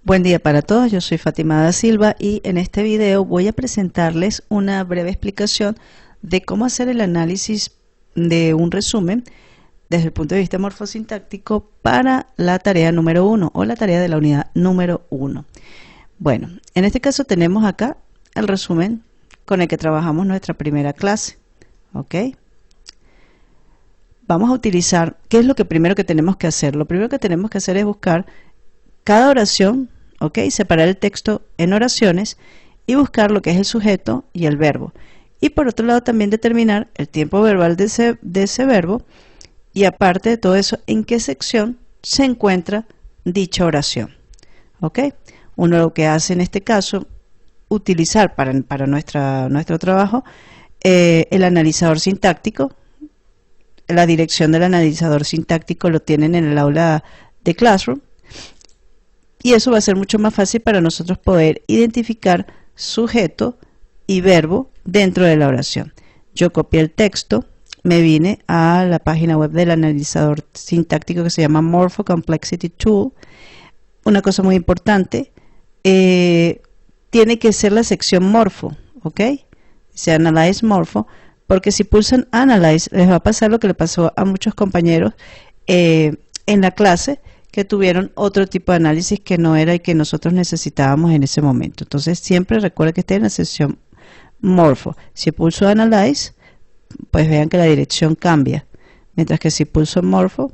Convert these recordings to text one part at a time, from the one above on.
Buen día para todos, yo soy Fátima da Silva y en este video voy a presentarles una breve explicación de cómo hacer el análisis de un resumen desde el punto de vista morfosintáctico para la tarea número 1 o la tarea de la unidad número 1. Bueno, en este caso tenemos acá el resumen con el que trabajamos nuestra primera clase. ¿Ok? Vamos a utilizar, ¿qué es lo que primero que tenemos que hacer? Lo primero que tenemos que hacer es buscar cada oración, ¿ok? Separar el texto en oraciones y buscar lo que es el sujeto y el verbo. Y por otro lado también determinar el tiempo verbal de ese verbo y aparte de todo eso, en qué sección se encuentra dicha oración. ¿Ok? Uno lo que hace en este caso, utilizar para nuestro trabajo el analizador sintáctico. La dirección del analizador sintáctico lo tienen en el aula de Classroom. Y eso va a ser mucho más fácil para nosotros poder identificar sujeto y verbo dentro de la oración. Yo copié el texto, me vine a la página web del analizador sintáctico que se llama Morpho Complexity Tool. Una cosa muy importante, tiene que ser la sección Morpho, ¿ok? Se Analyze Morpho, porque si pulsan Analyze les va a pasar lo que le pasó a muchos compañeros en la clase, que tuvieron otro tipo de análisis que no era el que nosotros necesitábamos en ese momento. Entonces siempre recuerda que esté en la sección Morpho. Si pulso Analyze, pues vean que la dirección cambia. Mientras que si pulso Morpho,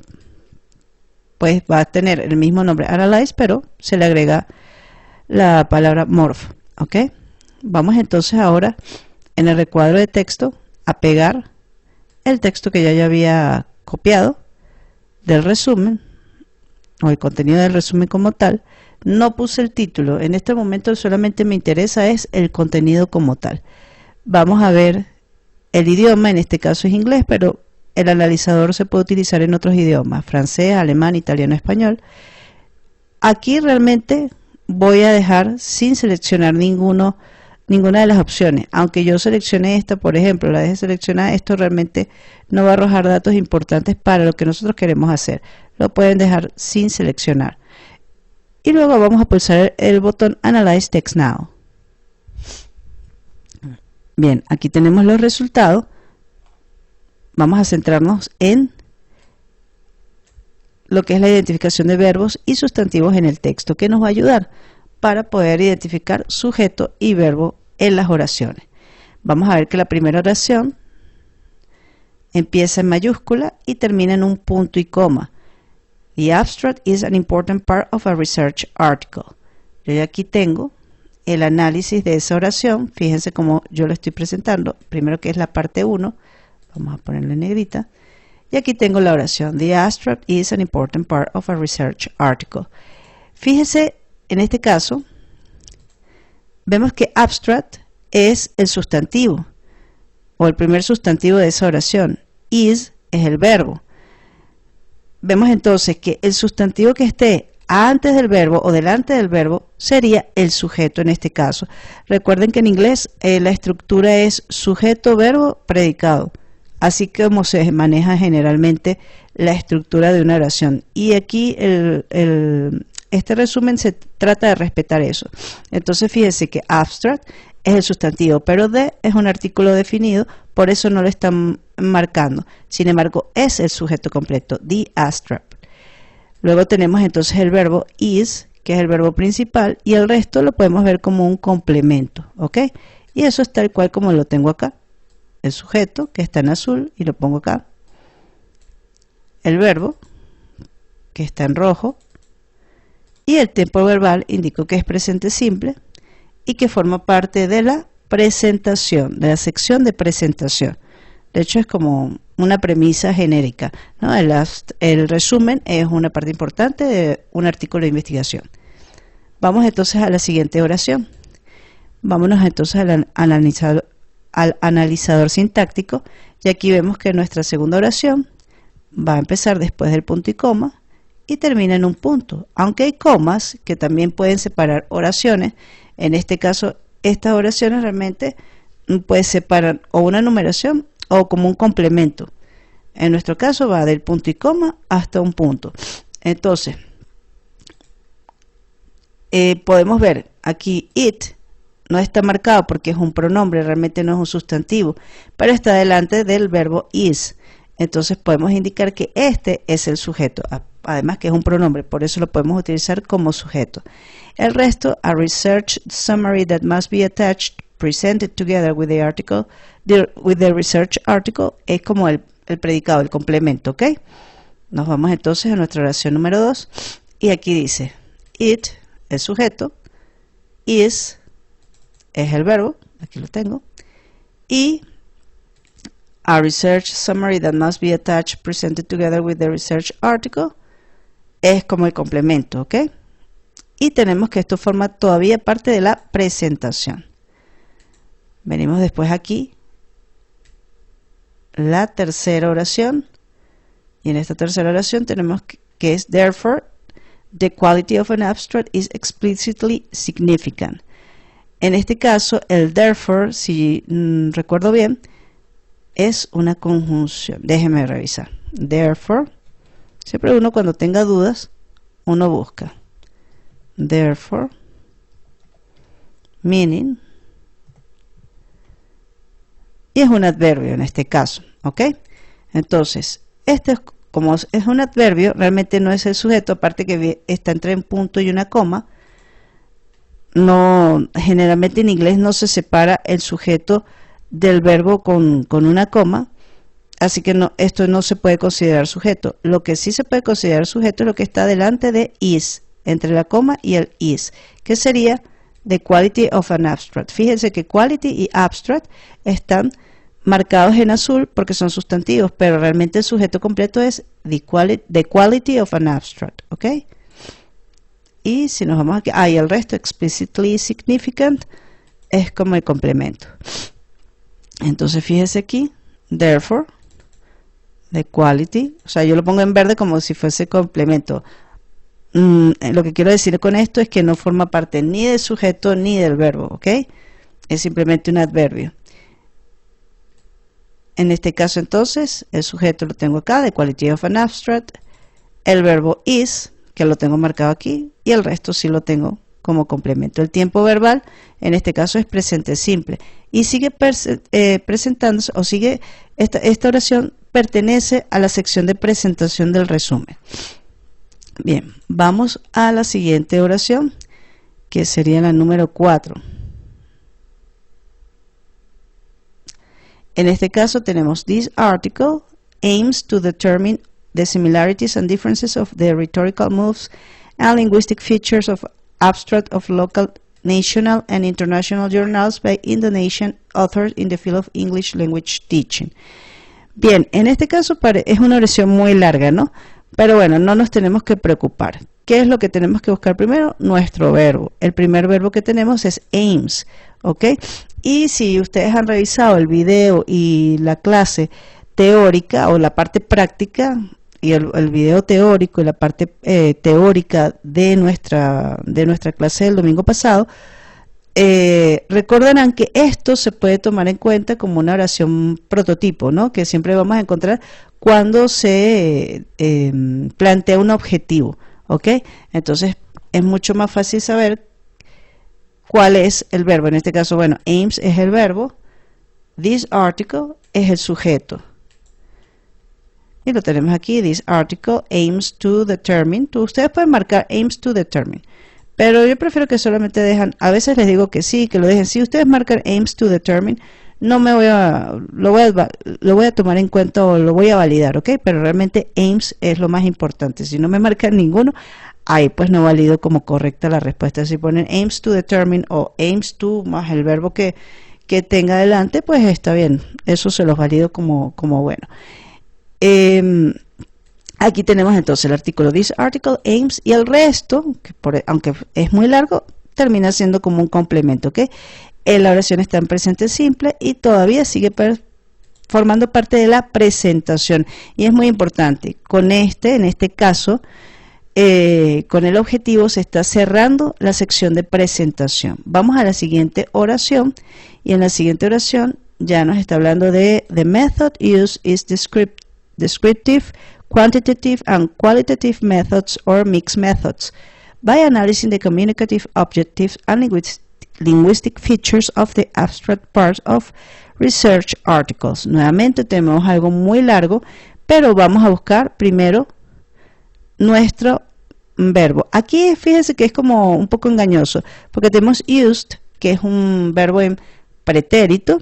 pues va a tener el mismo nombre Analyze, pero se le agrega la palabra Morpho. ¿Ok? Vamos entonces ahora en el recuadro de texto a pegar el texto que ya había copiado del resumen o el contenido del resumen como tal. No puse el título, en este momento solamente me interesa es el contenido como tal. Vamos a ver el idioma, en este caso es inglés, pero el analizador se puede utilizar en otros idiomas, francés, alemán, italiano, español. Aquí realmente voy a dejar sin seleccionar ninguna de las opciones, aunque yo seleccione esta, por ejemplo, la deje seleccionada, esto realmente no va a arrojar datos importantes para lo que nosotros queremos hacer. Lo pueden dejar sin seleccionar. Y luego vamos a pulsar el botón Analyze Text Now. Bien, aquí tenemos los resultados. Vamos a centrarnos en lo que es la identificación de verbos y sustantivos en el texto, que nos va a ayudar para poder identificar sujeto y verbo en las oraciones. Vamos a ver que la primera oración empieza en mayúscula y termina en un punto y coma. The abstract is an important part of a research article. Yo ya aquí tengo el análisis de esa oración. Fíjense cómo yo lo estoy presentando. Primero que es la parte 1. Vamos a ponerle en negrita. Y aquí tengo la oración. The abstract is an important part of a research article. Fíjense, en este caso, vemos que abstract es el sustantivo o el primer sustantivo de esa oración. Is es el verbo. Vemos entonces que el sustantivo que esté antes del verbo o delante del verbo sería el sujeto en este caso. Recuerden que en inglés la estructura es sujeto, verbo, predicado. Así como se maneja generalmente la estructura de una oración. Y aquí este resumen se trata de respetar eso. Entonces fíjense que abstract es el sustantivo, pero the es un artículo definido, por eso no lo están marcando. Sin embargo, es el sujeto completo, the abstract. Luego tenemos entonces el verbo is, que es el verbo principal, y el resto lo podemos ver como un complemento, ¿ok? Y eso es tal cual como lo tengo acá. El sujeto, que está en azul, y lo pongo acá. El verbo, que está en rojo. Y el tiempo verbal indico que es presente simple y que forma parte de la presentación, de la sección de presentación. De hecho, es como una premisa genérica, ¿no? El resumen es una parte importante de un artículo de investigación. Vamos entonces a la siguiente oración. Vámonos entonces al analizador sintáctico, y aquí vemos que nuestra segunda oración va a empezar después del punto y coma y termina en un punto, aunque hay comas que también pueden separar oraciones. En este caso, estas oraciones realmente pueden separar o una numeración o como un complemento. En nuestro caso va del punto y coma hasta un punto. Entonces, podemos ver aquí it no está marcado porque es un pronombre, realmente no es un sustantivo, pero está delante del verbo is. Entonces podemos indicar que este es el sujeto, además que es un pronombre, por eso lo podemos utilizar como sujeto. El resto, a research summary that must be attached, presented together with the article, with the research article, es como el predicado, el complemento, ¿ok? Nos vamos entonces a nuestra oración número 2, y aquí dice, it, el sujeto, is, es el verbo, aquí lo tengo, y a research summary that must be attached, presented together with the research article, es como el complemento, ¿ok? Y tenemos que esto forma todavía parte de la presentación. Venimos después aquí, la tercera oración, y en esta tercera oración tenemos que es therefore, the quality of an abstract is explicitly significant. En este caso, el therefore, si recuerdo bien, es una conjunción. Déjeme revisar. Therefore, siempre uno cuando tenga dudas, uno busca. Therefore, meaning, y es un adverbio en este caso, ¿ok? Entonces, este como es un adverbio, realmente no es el sujeto, aparte que está entre un punto y una coma. No, generalmente en inglés no se separa el sujeto del verbo con una coma, así que no, esto no se puede considerar sujeto. Lo que sí se puede considerar sujeto es lo que está delante de is, entre la coma y el is, que sería the quality of an abstract. Fíjense que quality y abstract están marcados en azul porque son sustantivos, pero realmente el sujeto completo es the quality of an abstract, ¿ok? Y si nos vamos aquí, y el resto, explicitly significant, es como el complemento. Entonces fíjese aquí, therefore, the quality, o sea, yo lo pongo en verde como si fuese complemento. Lo que quiero decir con esto es que no forma parte ni del sujeto ni del verbo, ¿ok? Es simplemente un adverbio. En este caso entonces, el sujeto lo tengo acá, the quality of an abstract, el verbo is, que lo tengo marcado aquí, y el resto sí lo tengo como complemento. El tiempo verbal, en este caso, es presente simple, y sigue presentándose, o sigue, esta oración pertenece a la sección de presentación del resumen. Bien, vamos a la siguiente oración, que sería la número 4. En este caso tenemos, this article aims to determine the similarities and differences of the rhetorical moves and linguistic features of abstract of local, national and international journals by Indonesian authors in the field of English language teaching. Bien, en este caso es una oración muy larga, ¿no? Pero bueno, no nos tenemos que preocupar. ¿Qué es lo que tenemos que buscar primero? Nuestro verbo. El primer verbo que tenemos es aims, ¿ok? Y si ustedes han revisado el video y la clase teórica o la parte práctica y el video teórico y la parte teórica de nuestra clase del domingo pasado, recordarán que esto se puede tomar en cuenta como una oración prototipo, ¿no? Que siempre vamos a encontrar cuando se plantea un objetivo, ¿ok? Entonces es mucho más fácil saber cuál es el verbo. En este caso, bueno, aims es el verbo, this article es el sujeto. Y lo tenemos aquí, this article aims to determine. Ustedes pueden marcar aims to determine, pero yo prefiero que solamente dejan, a veces les digo que sí, que lo dejen. Si ustedes marcan aims to determine, no me lo voy a tomar en cuenta o lo voy a validar, ¿ok? Pero realmente aims es lo más importante. Si no me marcan ninguno, ahí pues no valido como correcta la respuesta. Si ponen aims to determine o aims to más el verbo que tenga adelante, pues está bien. Eso se los valido como bueno. Aquí tenemos entonces el artículo, this article aims, y el resto, aunque es muy largo, termina siendo como un complemento, ¿ok? La oración está en presente simple y todavía sigue formando parte de la presentación, y es muy importante. En este caso, con el objetivo se está cerrando la sección de presentación. Vamos a la siguiente oración, y en la siguiente oración ya nos está hablando de the method used is descriptive, quantitative and qualitative methods or mixed methods. by analyzing the communicative objectives and linguistic features of the abstract parts of research articles. Nuevamente tenemos algo muy largo, pero vamos a buscar primero nuestro verbo. Aquí fíjense que es como un poco engañoso, porque tenemos used, que es un verbo en pretérito,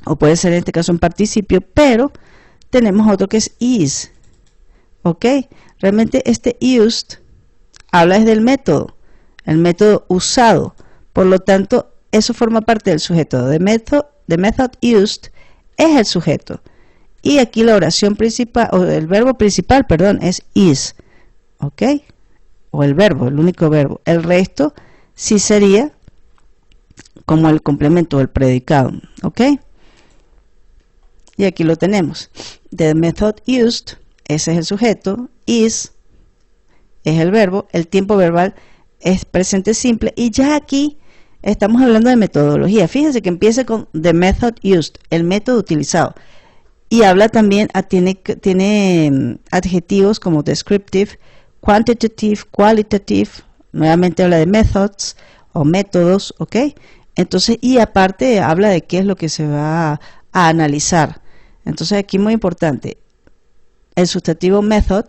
o puede ser en este caso un participio, pero tenemos otro que es is. ¿Ok? Realmente este used habla desde el método usado. Por lo tanto, eso forma parte del sujeto. The method used es el sujeto. Y aquí la oración principal, o el verbo principal, perdón, es is. ¿Ok? O el verbo, el único verbo. El resto sí sería como el complemento, el predicado. ¿Ok? Y aquí lo tenemos. The method used, ese es el sujeto. Is es el verbo. El tiempo verbal es presente simple. Y ya aquí estamos hablando de metodología. Fíjense que empieza con the method used, el método utilizado. Y habla también, tiene adjetivos como descriptive, quantitative, qualitative. Nuevamente habla de methods o métodos, ¿ok? Entonces, y aparte habla de qué es lo que se va a analizar. Entonces aquí muy importante, el sustantivo method,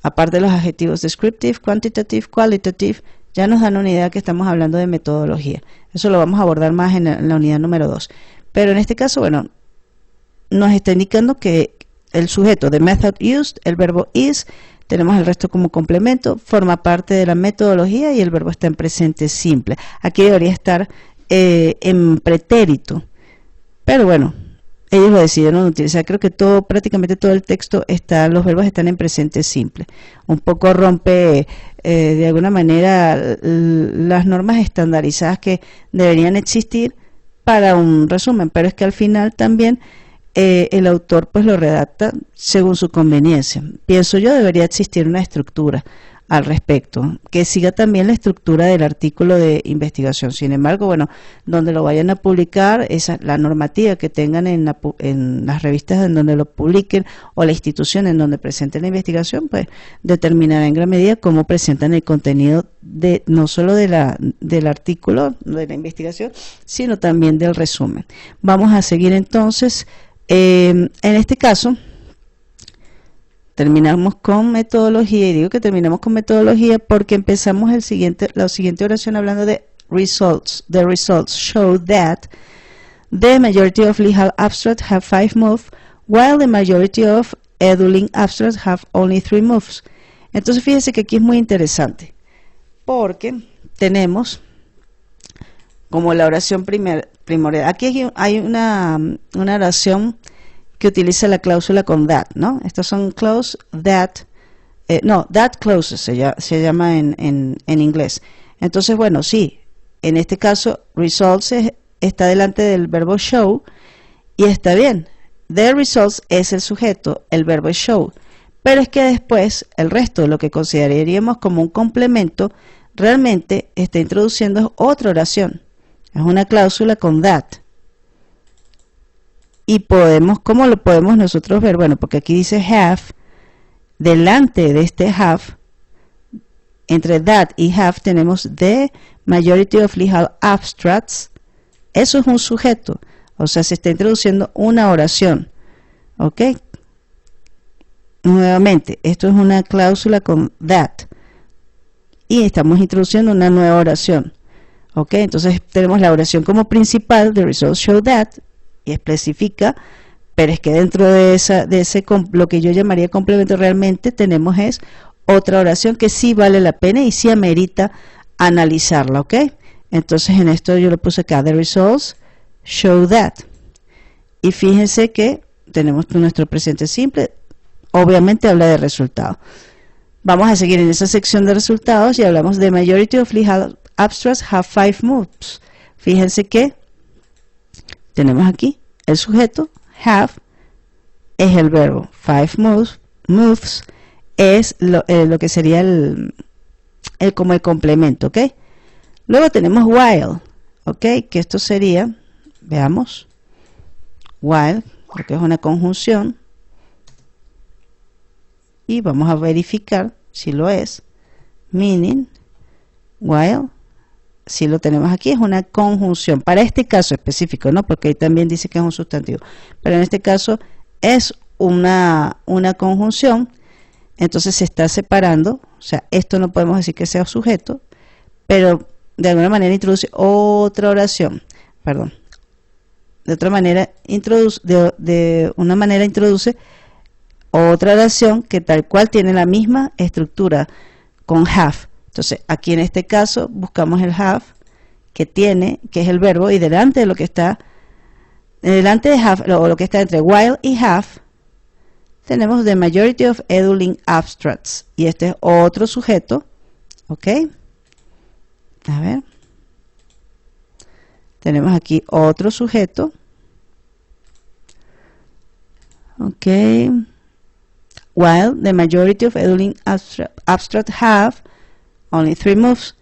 aparte de los adjetivos descriptive, quantitative, qualitative, ya nos dan una idea que estamos hablando de metodología. Eso lo vamos a abordar más en la unidad número 2. Pero en este caso, bueno, nos está indicando que el sujeto de method used, el verbo is, tenemos el resto como complemento, forma parte de la metodología y el verbo está en presente simple. Aquí debería estar en pretérito, pero bueno, ellos lo decidieron utilizar. Creo que prácticamente todo el texto los verbos están en presente simple. Un poco rompe de alguna manera las normas estandarizadas que deberían existir para un resumen, pero es que al final también el autor pues lo redacta según su conveniencia. Pienso yo debería existir una estructura al respecto, que siga también la estructura del artículo de investigación. Sin embargo, bueno, donde lo vayan a publicar, la normativa que tengan en las revistas en donde lo publiquen o la institución en donde presenten la investigación, pues determinará en gran medida cómo presentan el contenido no solo del artículo, de la investigación, sino también del resumen. Vamos a seguir entonces. En este caso, terminamos con metodología, y digo que terminamos con metodología porque empezamos la siguiente oración hablando de results. The results show that the majority of legal abstracts have 5 moves, while the majority of eduling abstracts have only 3 moves. Entonces fíjense que aquí es muy interesante, porque tenemos como la oración primordial. Aquí hay una oración que utiliza la cláusula con that, ¿no? Estas son clause that, that clauses se llama en inglés. Entonces, bueno, sí, en este caso, results está delante del verbo show y está bien. The results es el sujeto, el verbo es show. Pero es que después, el resto, lo que consideraríamos como un complemento, realmente está introduciendo otra oración. Es una cláusula con that. Y ¿cómo lo podemos nosotros ver? Bueno, porque aquí dice have, delante de este have, entre that y have tenemos the majority of legal abstracts. Eso es un sujeto, o sea, se está introduciendo una oración. ¿Ok? Nuevamente, esto es una cláusula con that. Y estamos introduciendo una nueva oración. ¿Ok? Entonces tenemos la oración como principal, the results show that, y especifica, pero es que dentro de ese lo que yo llamaría complemento realmente tenemos es otra oración que sí vale la pena y sí amerita analizarla, ¿ok? Entonces en esto yo le puse acá, the results show that, y fíjense que tenemos nuestro presente simple, obviamente habla de resultados. Vamos a seguir en esa sección de resultados y hablamos de majority of legal abstracts have 5 moves. Fíjense que tenemos aquí el sujeto, have, es el verbo, 5 moves es lo que sería como el complemento, ¿ok? Luego tenemos while, ¿ok? Que esto sería, veamos, while, porque es una conjunción, y vamos a verificar si lo es. meaning, while, si lo tenemos aquí, es una conjunción. Para este caso específico, ¿no? Porque ahí también dice que es un sustantivo. Pero en este caso es una conjunción. Entonces se está separando. O sea, esto no podemos decir que sea sujeto, pero de alguna manera introduce otra oración. Perdón. De otra manera, de una manera introduce otra oración que tal cual tiene la misma estructura con have. Entonces, aquí en este caso buscamos el have que es el verbo, y delante de lo que está, delante de have, o lo que está entre while y have, tenemos the majority of EduLink abstracts, y este es otro sujeto, ¿ok? A ver, tenemos aquí otro sujeto, ¿ok? While the majority of EduLink abstract have only 3 moves,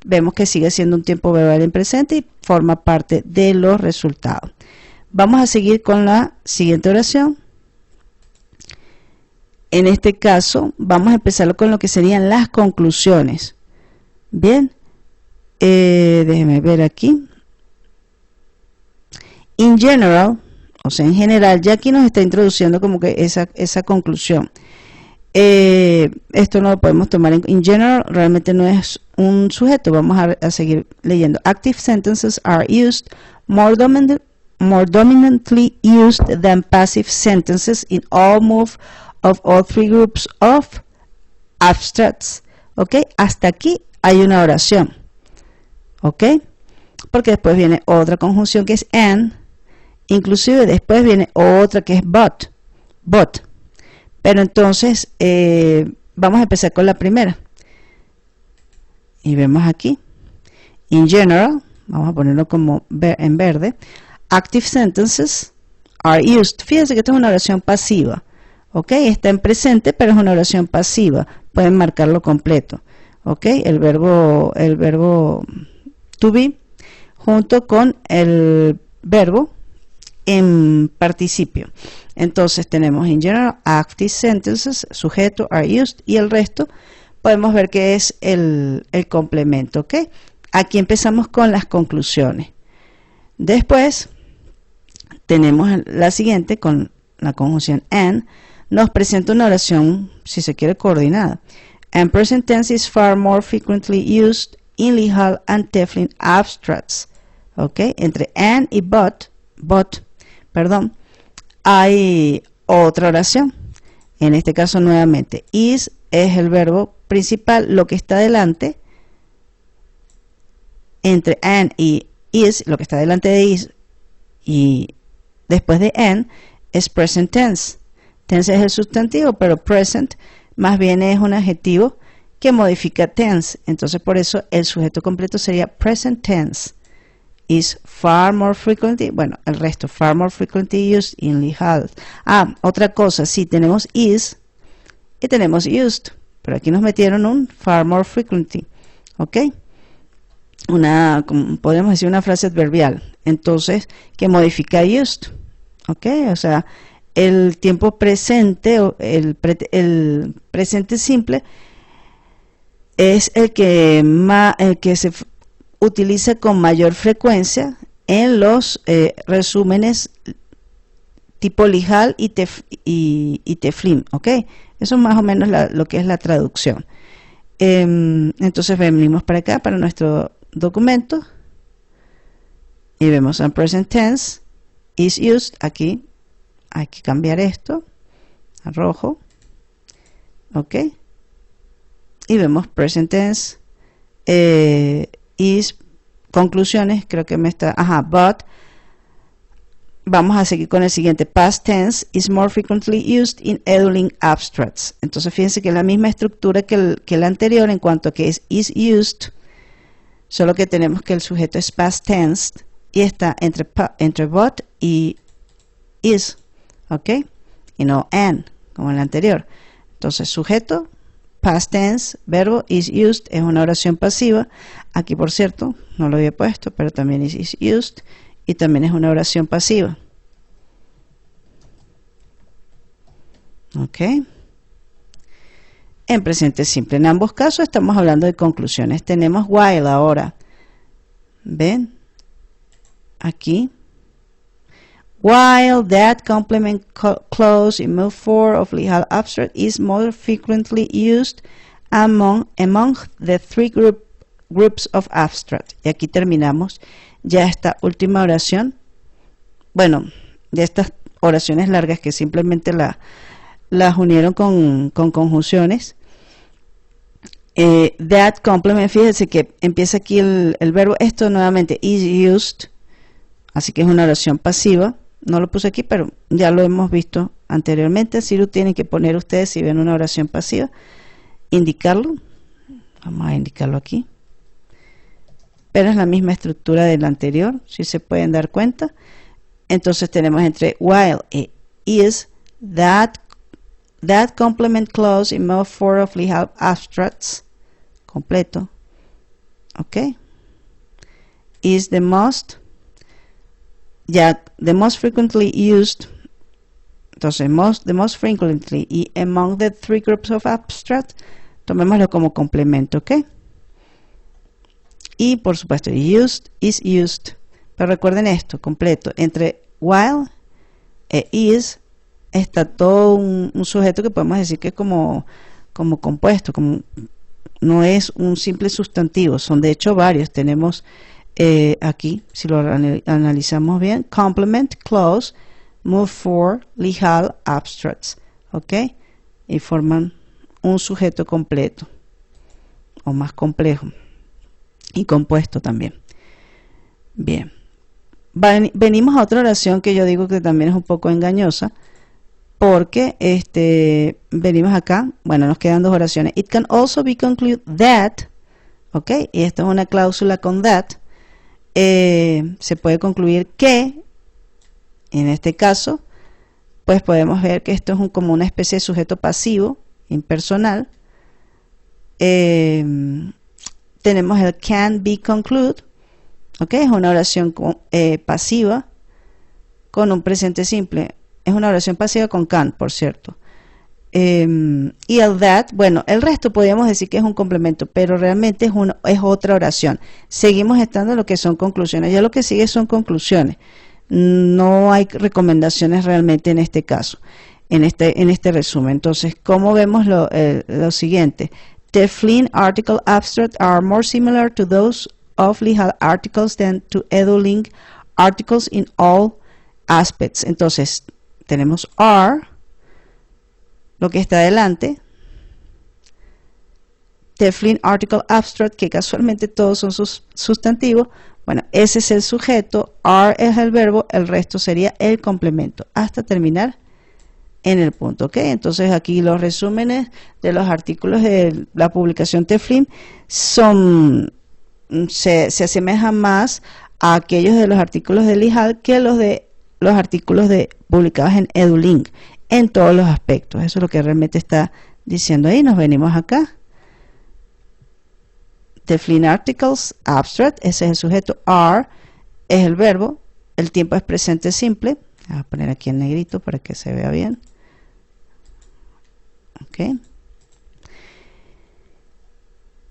vemos que sigue siendo un tiempo verbal en presente y forma parte de los resultados. Vamos a seguir con la siguiente oración. En este caso, vamos a empezar con lo que serían las conclusiones. Bien, déjenme ver aquí. In general, o sea, en general, ya aquí nos está introduciendo como que esa conclusión. Esto no lo podemos tomar in general, realmente no es un sujeto. Vamos a seguir leyendo. Active sentences are used more dominantly used than passive sentences in all move of all 3 groups of abstracts. ¿Ok? Hasta aquí hay una oración. ¿Ok? Porque después viene otra conjunción que es and, inclusive después viene otra que es but. Pero entonces vamos a empezar con la primera. Y vemos aquí. In general, vamos a ponerlo como en verde. Active sentences are used. Fíjense que esta es una oración pasiva. ¿Ok? Está en presente, pero es una oración pasiva. Pueden marcarlo completo. ¿Ok? El verbo to be junto con el verbo en participio. Entonces tenemos in general, active sentences, sujeto, are used, y el resto podemos ver que es el complemento. ¿Ok? Aquí empezamos con las conclusiones. Después tenemos la siguiente con la conjunción and. Nos presenta una oración, si se quiere, coordinada. And present tense is far more frequently used in legal and Teflon abstracts. ¿Ok? Entre and y but, hay otra oración. En este caso, nuevamente, is es el verbo principal, lo que está delante. Entre and y is, lo que está delante de is y después de and, es present tense. Tense es el sustantivo, pero present más bien es un adjetivo que modifica tense. Entonces, por eso el sujeto completo sería present tense. Is far more frequently, bueno, el resto, far more frequently used in legal. Otra cosa, sí, tenemos is y tenemos used, pero aquí nos metieron un far more frequently, ¿ok? Podemos decir una frase adverbial, entonces, que modifica used, ¿ok? O sea, el tiempo presente, o el presente simple, es el que se utiliza con mayor frecuencia en los resúmenes tipo Lijal y Teflon, ¿ok? Eso es más o menos lo que es la traducción. Entonces venimos para acá, para nuestro documento, y vemos en present tense, is used, aquí hay que cambiar esto a rojo, ¿ok? Y vemos present tense, is, conclusiones, creo que me está, but, vamos a seguir con el siguiente, past tense is more frequently used in EduLink abstracts. Entonces fíjense que es la misma estructura que el anterior en cuanto a que es used, solo que tenemos que el sujeto es past tense y está entre but y is, ¿ok? Y no and, como en el anterior. Entonces sujeto, past tense, verbo is used, es una oración pasiva. Aquí, por cierto, no lo había puesto, pero también is used y también es una oración pasiva. ¿Ok? en presente simple. En ambos casos estamos hablando de conclusiones. Tenemos while ahora. ¿Ven? Aquí. While that complement clause in move 4 of Lehigh abstract is more frequently used among the three groups of abstract. Y aquí terminamos ya esta última oración. Bueno, de estas oraciones largas que simplemente las unieron con conjunciones. That complement, fíjense que empieza aquí el verbo, esto nuevamente is used, así que es una oración pasiva. No lo puse aquí, pero ya lo hemos visto anteriormente, así lo tienen que poner ustedes si ven una oración pasiva, indicarlo. Vamos a indicarlo aquí, pero es la misma estructura del anterior, si se pueden dar cuenta. Entonces tenemos entre while e is that complement clause in mode 4 of Lehigh abstracts completo, ok, is the most, ya the most frequently used, entonces the most frequently y among the three groups of abstract, tomémoslo como complemento, ok, y por supuesto used is used, pero recuerden esto, completo, entre while e is está todo un sujeto que podemos decir que es como compuesto, no es un simple sustantivo, son de hecho varios. Tenemos aquí, si lo analizamos bien, complement, clause, move 4, Lehigh abstracts, ok, y forman un sujeto completo o más complejo y compuesto también. Bien, venimos a otra oración que yo digo que también es un poco engañosa, porque venimos acá, bueno, nos quedan dos oraciones. It can also be concluded that, ok, y esto es una cláusula con that, se puede concluir que, en este caso, pues podemos ver que esto es como una especie de sujeto pasivo, impersonal. Tenemos el can be concluded, ok, es una oración pasiva con un presente simple. Es una oración pasiva con can, por cierto. Y el that, bueno, el resto podríamos decir que es un complemento, pero realmente es otra oración. Seguimos estando en lo que son conclusiones. Ya lo que sigue son conclusiones. No hay recomendaciones realmente en este caso, en este resumen. Entonces, ¿cómo vemos lo siguiente? The Flynn article abstract are more similar to those of Lehigh articles than to EduLink articles in all aspects. Entonces, tenemos are, lo que está adelante, the Flynn article abstract, que casualmente todos son sus sustantivos. Bueno, ese es el sujeto, are es el verbo, el resto sería el complemento, hasta terminar en el punto, ¿ok? Entonces aquí los resúmenes de los artículos de la publicación The Flynn se asemejan más a aquellos de los artículos de Lehigh que los artículos publicados en EduLink, en todos los aspectos. Eso es lo que realmente está diciendo ahí. Nos venimos acá. The Flynn Articles Abstract, ese es el sujeto, are es el verbo, el tiempo es presente simple. Voy a poner aquí en negrito para que se vea bien. Ok.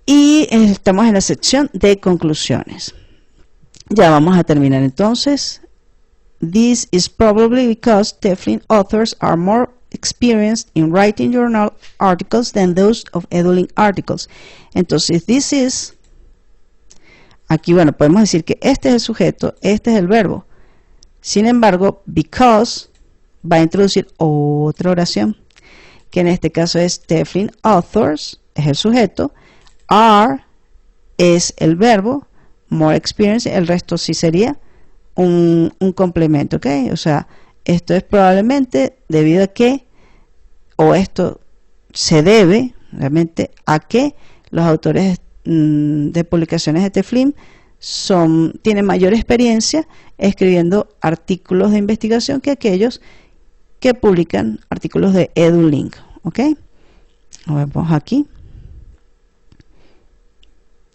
Y estamos en la sección de conclusiones. Ya vamos a terminar entonces. This is probably because the Flynn authors are more experienced in writing journal articles than those of EduLink articles. Entonces, this is, aquí, bueno, podemos decir que este es el sujeto, este es el verbo. Sin embargo, because va a introducir otra oración, que en este caso es the Flynn authors, es el sujeto, are es el verbo, more experienced, el resto sí sería un complemento, ¿ok? O sea, esto es probablemente debido a que, o esto se debe realmente a que los autores de publicaciones de The Flynn tienen mayor experiencia escribiendo artículos de investigación que aquellos que publican artículos de EduLink, ¿ok? Lo vemos aquí.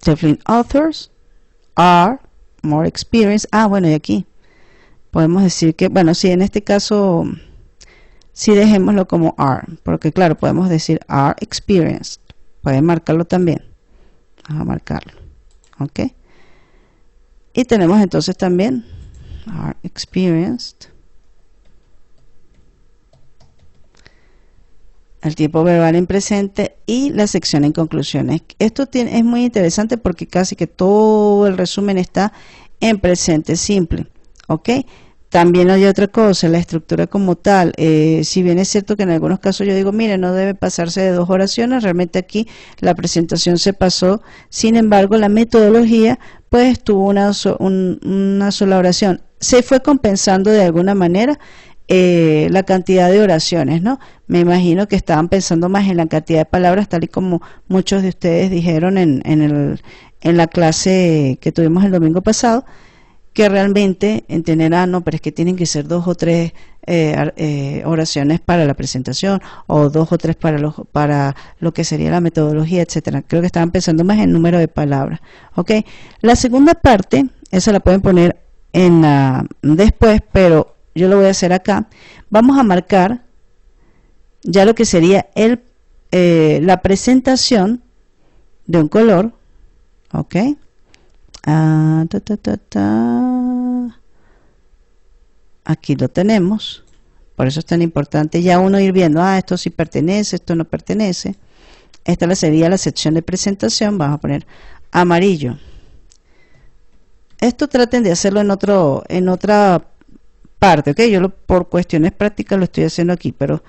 The Flynn authors are more experienced. Bueno, y aquí podemos decir que, bueno, sí, en este caso si dejémoslo como are, porque claro, podemos decir are experienced, pueden marcarlo también, vamos a marcarlo, ok, y tenemos entonces también are experienced, el tiempo verbal en presente y la sección en conclusiones. Esto es muy interesante porque casi que todo el resumen está en presente simple, ok. También hay otra cosa, la estructura como tal. Si bien es cierto que en algunos casos yo digo, mire, no debe pasarse de 2 oraciones, realmente aquí la presentación se pasó, sin embargo la metodología pues tuvo una sola oración. Se fue compensando de alguna manera la cantidad de oraciones, ¿no? Me imagino que estaban pensando más en la cantidad de palabras, tal y como muchos de ustedes dijeron en la clase que tuvimos el domingo pasado, que realmente en tener, no, pero es que tienen que ser 2 o 3 oraciones para la presentación, o 2 o 3 para lo que sería la metodología, etcétera. Creo que estaban pensando más en número de palabras, ¿ok? La segunda parte, esa la pueden poner después, pero yo lo voy a hacer acá. Vamos a marcar ya lo que sería la presentación de un color, ¿ok? Aquí lo tenemos, por eso es tan importante ya uno ir viendo, esto sí pertenece, esto no pertenece. Esta sería la sección de presentación, vamos a poner amarillo. Esto traten de hacerlo en otra parte, ok, yo por cuestiones prácticas lo estoy haciendo aquí, pero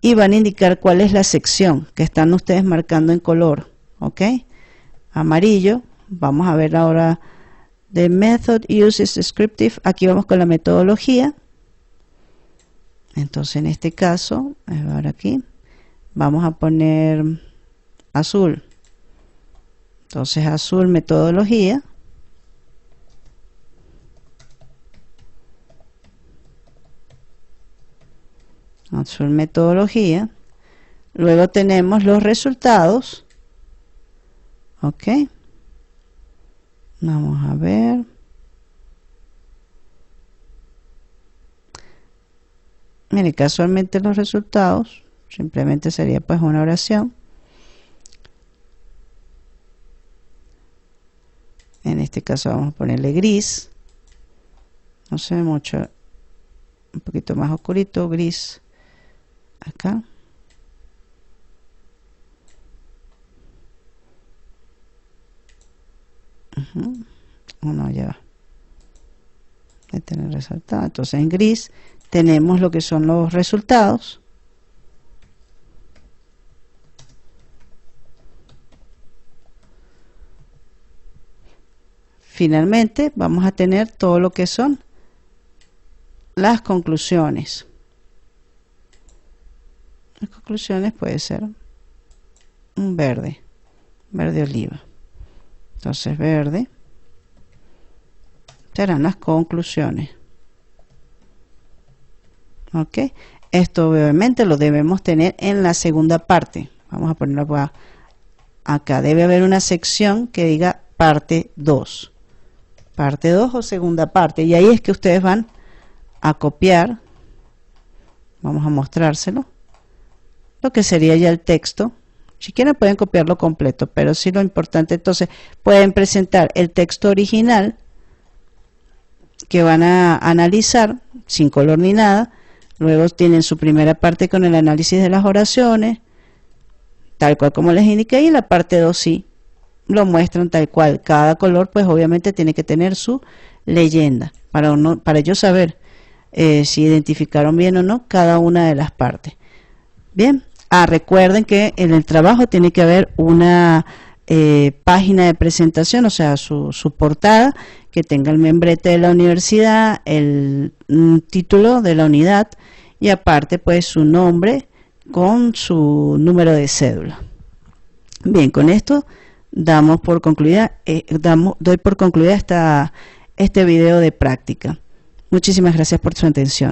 y van a indicar cuál es la sección que están ustedes marcando en color, ok, amarillo. Vamos a ver ahora the method uses descriptive. Aquí vamos con la metodología. Entonces en este caso, ahora aquí vamos a poner azul. Entonces azul metodología. Azul metodología. Luego tenemos los resultados. Ok. Vamos a ver. Mire, casualmente los resultados simplemente sería pues una oración. En este caso vamos a ponerle gris. No se ve mucho. Un poquito más oscurito, gris. Acá. Uno ya va a tener resaltado. Entonces en gris tenemos lo que son los resultados. Finalmente vamos a tener todo lo que son las conclusiones. Las conclusiones puede ser un verde oliva. Entonces verde serán las conclusiones. Ok, esto obviamente lo debemos tener en la segunda parte. Vamos a ponerlo acá. Debe haber una sección que diga parte 2. Parte 2 o segunda parte. Y ahí es que ustedes van a copiar. Vamos a mostrárselo. Lo que sería ya el texto. Si quieren pueden copiarlo completo, pero sí lo importante, entonces pueden presentar el texto original que van a analizar sin color ni nada. Luego tienen su primera parte con el análisis de las oraciones, tal cual como les indiqué, y la parte 2 sí lo muestran tal cual. Cada color pues obviamente tiene que tener su leyenda para ellos saber si identificaron bien o no cada una de las partes. Bien. Recuerden que en el trabajo tiene que haber una página de presentación, o sea, su portada, que tenga el membrete de la universidad, el título de la unidad y aparte pues su nombre con su número de cédula. Bien, con esto doy por concluida este video de práctica. Muchísimas gracias por su atención.